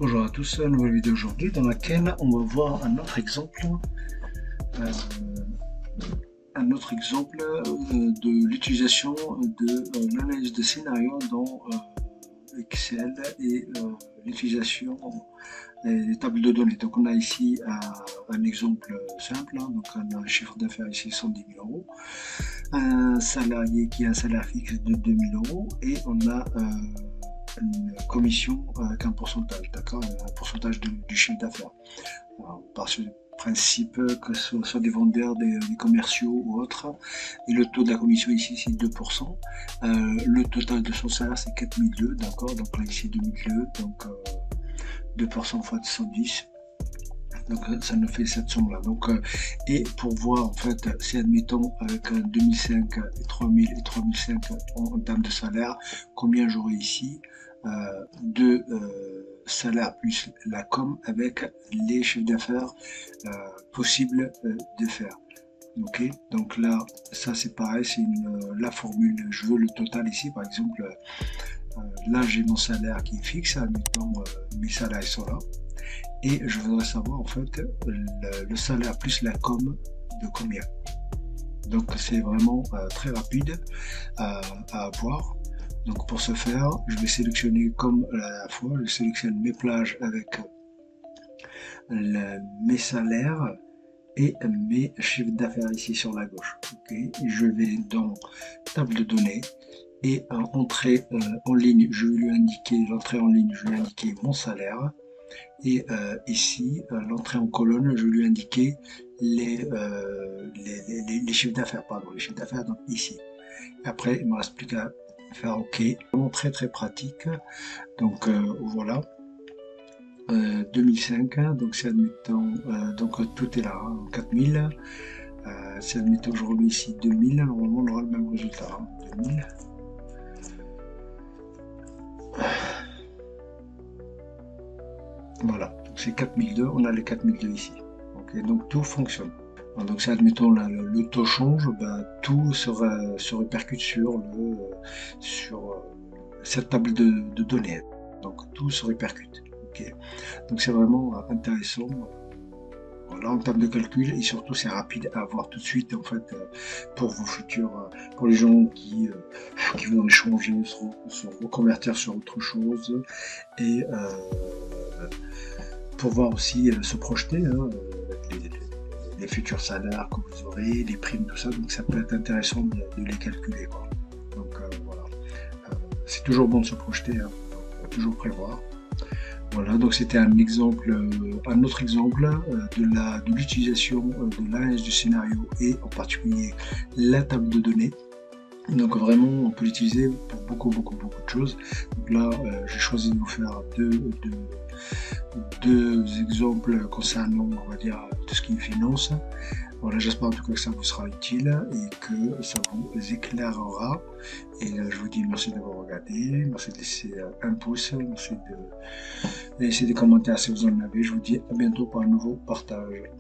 Bonjour à tous, nouvelle vidéo aujourd'hui dans laquelle on va voir un autre exemple, euh, de l'utilisation de l'analyse de scénario dans Excel et l'utilisation des tables de données. Donc on a ici un exemple simple, hein. Donc on a un chiffre d'affaires ici 110 000 euros, un salarié qui a un salaire fixe de 2 000 euros et on a une commission avec un pourcentage, d'accord, un pourcentage du chiffre d'affaires. Par ce principe que ce soit des vendeurs, des commerciaux ou autres, et le taux de la commission ici c'est 2%. Le total de son salaire c'est 4002, d'accord, donc là ici 2002, donc 2% fois 110. Donc ça nous fait cette somme là. Donc et pour voir en fait si admettons avec 2005 et 3000 et 3005 en termes de salaire, combien j'aurai ici de salaire plus la com avec les chiffres d'affaires possibles de faire. Ok, donc là ça c'est pareil, c'est la formule, je veux le total ici par exemple. Là j'ai mon salaire qui est fixe, admettons mes salaires sont là. Et je voudrais savoir en fait le salaire plus la com de combien. Donc c'est vraiment très rapide à avoir. Donc pour ce faire, je vais sélectionner comme la dernière fois, je sélectionne mes plages avec mes salaires et mes chiffres d'affaires ici sur la gauche. Okay. Je vais dans table de données et entrée en ligne, je vais lui indiquer l'entrée en ligne, je vais lui indiquer mon salaire. Et ici, l'entrée en colonne, je vais lui indiquer les chiffres d'affaires, pardon, les chiffres d'affaires, donc ici. Après, il ne me reste plus qu'à faire OK. Vraiment très très pratique. Donc voilà. 2005, donc c'est admettons, donc tout est là, hein, 4000. Si admettons je remets ici 2000, normalement on aura le même résultat, hein, 2000. Voilà, c'est 4002, on a les 4002 ici. Okay, donc tout fonctionne. Donc si admettons le taux change, ben, tout se répercute sur cette table de données. Donc tout se répercute. Okay. Donc c'est vraiment intéressant. Voilà, en termes de calcul, et surtout c'est rapide à avoir tout de suite en fait pour vos futurs, pour les gens qui vont échanger, se reconvertir sur autre chose, et pour voir aussi se projeter, hein, les futurs salaires que vous aurez, les primes, tout ça. Donc ça peut être intéressant de les calculer, quoi. Donc voilà, c'est toujours bon de se projeter, hein, toujours prévoir. Voilà, donc c'était un autre exemple de l'utilisation de l'analyse du scénario et en particulier la table de données. Donc vraiment, on peut l'utiliser pour beaucoup de choses. Donc là, j'ai choisi de vous faire deux exemples concernant, on va dire, tout ce qui est finance. Voilà, j'espère en tout cas que ça vous sera utile et que ça vous éclairera. Et je vous dis merci d'avoir regardé, merci de laisser un pouce, merci de laisser des commentaires si vous en avez. Je vous dis à bientôt pour un nouveau partage.